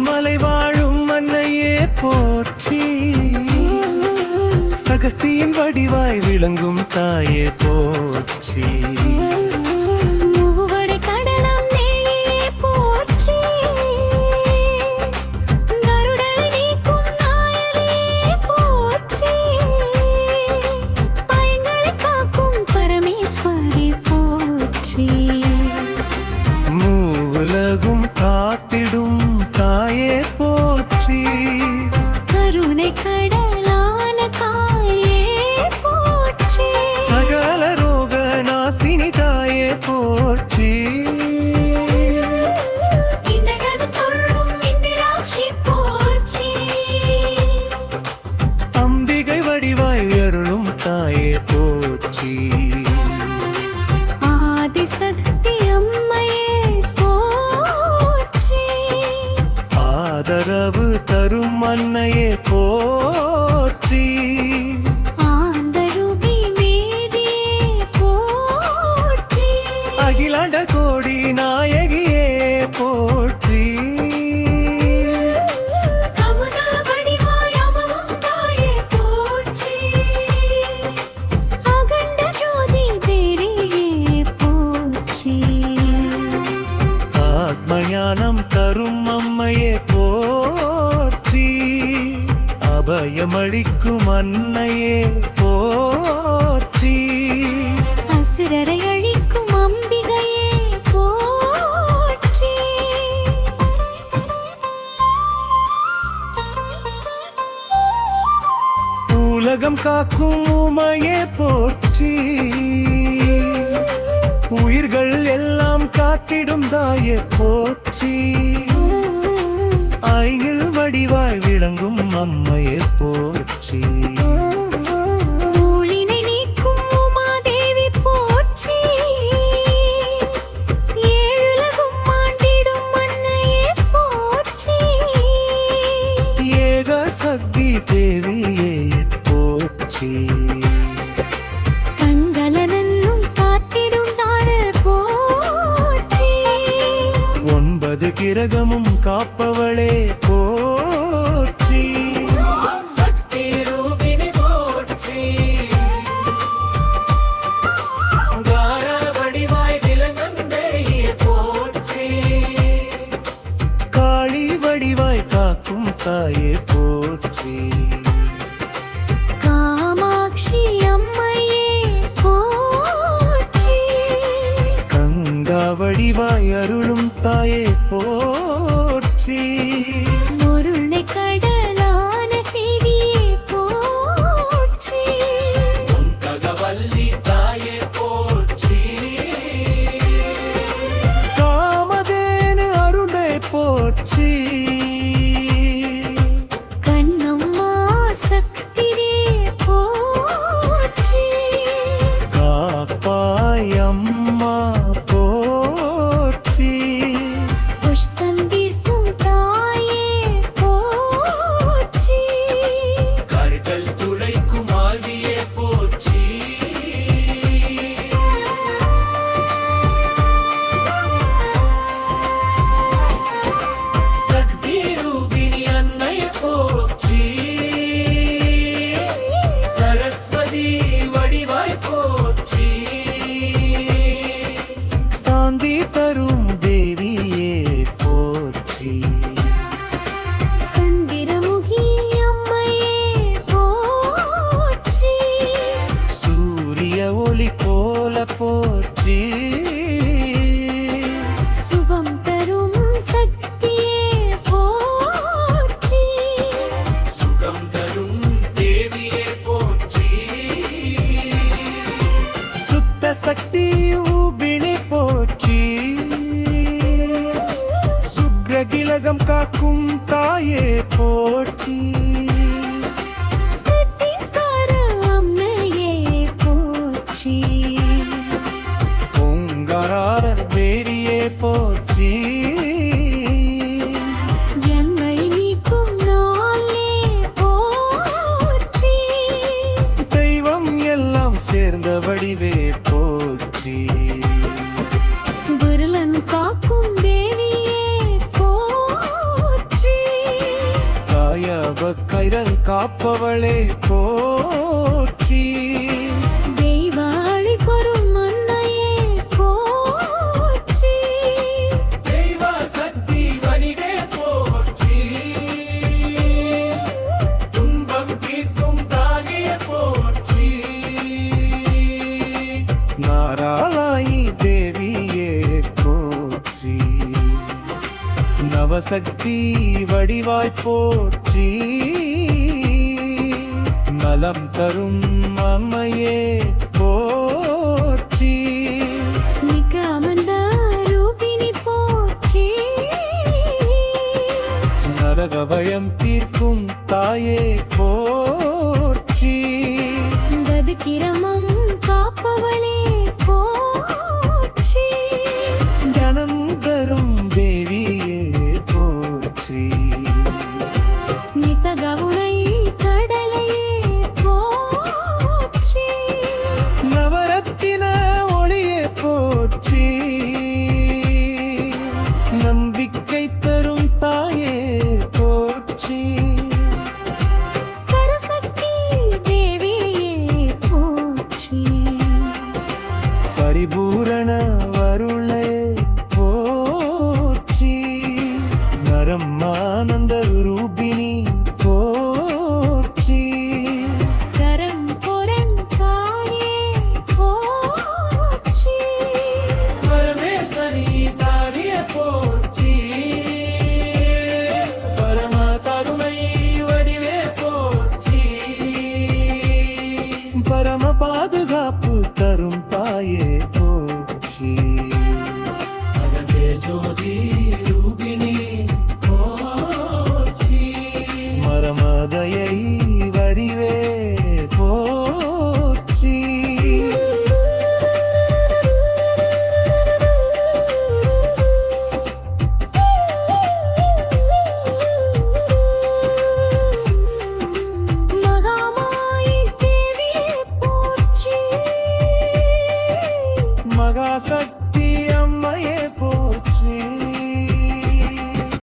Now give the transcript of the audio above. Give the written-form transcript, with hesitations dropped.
மலை வாழும் மன்னையே போற்றி, சகத்தியின் வடிவாய் விளங்கும் தாயே போற்றி. மூவுலகும் காத்திடும் தாயே போற்றி, கருணை கடலான தாயே போற்றி, சகல ரோக நாசினி தாயே போற்றி. அம்பிகை வடிவாய் அருளும் தாயே போற்றி, ஆதிசக்தி அம்மையே போற்றி, ஆதரவு தரும் அன்னையே போற்றி, ஆந்தருபி மேரியே போற்றி, அகிலாண்ட கோடி நாயகியே போற்றி. ஆத்மஞானம் தரும் அம்மையே போற்றி, அபயமளிக்கும் அன்னையே போற்றி, அசுரரை அழிக்கும் அம்பிகையே போற்றி. உலகம் காக்கும் உமையே போற்றி, உயிர்கள் எல்லாம் காத்திடும் தாயே போற்றி, ஐயில் வடிவாய் விளங்கும் அம்மையே போற்றி, ஊழினை நீக்கும் உமாதேவி போற்றி, ஏழுலகும் ஆண்டிடும் அன்னையே போற்றி, ஏக சக்தி தேவியே போற்றி, கண்களனன்னும் காத்திடும் தார போற்றி, 9 கிரகமும் காப்பவளே போற்றி, சக்தி ரூபிணி போற்றி, அங்கார வடிவாய் விளங்கும் தேவியே போற்றி, காளி வடிவாய் காக்கும் தாயே போற்றி, காமாட்சி அம்மையே போற்றி, கங்கா வடிவாய் அருளும் தாயே போற்றி, முருளை கடலான தேவியே போற்றி, ககவல்லி தாயே போற்றி, காமதேனு அருளை போற்றி, கண்ணம்மா சக்திரே போற்றி, காப்பாய் அம்மா போற்றி, புஷ்பந்தீர்க்கும் தாயே போற்றி, கருக்கள் துளைக்கும் ஆவியே போற்றி, சக்தி ரூபிணி அன்னை போற்றி, சரஸ்வதி வடிவாய் போற்றி, சாந்தி தரும் தேவியே போற்றி, சந்திரமுகி அம்மையே போற்றி, சூரிய ஒளி போல போற்றி, சுபம் தரும் சக்தியே போற்றி, சுகம் தரும் தேவியே போற்றி, சுத்த சக்தி ரூபிணி போற்றி, சுக்ரகிலகம் காக்கும் தாயே போற்றி, சித்திக்கார அம்மையே போற்றி, ஓங்கார மேரியே போற்றி, எங்கள் நீக்கும் நாளே போற்றி, தெய்வம் எல்லாம் சேர்ந்த வடிவே போற்றி, விரலன் காக்கும் தேவியே போற்றி, நவக்கயிறல் காப்பவளே போற்றி தெய்வாளி பொறும் அன்னையே போற்றி தெய்வ சக்தி வடிவே போற்றி துன்பம் தீர்க்கும் தாயே போற்றி நாராயணி தேவியே போற்றி நவசக்தி வடிவாய் போற்றி நலம் தரும் அம்மையே போற்றி மிக்க அமர்ந்த ரூபினி போற்றி நரகவயம் தீர்க்கும் தாயே போற்றி கதிக்கிரமம் காப்பவளே போற்றி கணம் தரும் தேவியே போற்றி நித்தகவுளை கடலையே போற்றி நவரத்தின ஒளியே போற்றி நம்பிக்கை தரும் தாயே போற்றி பரசக்தி தேவியே போற்றி பரிபூரண வருளே போற்றி நரம் ஆனந்த ரூபி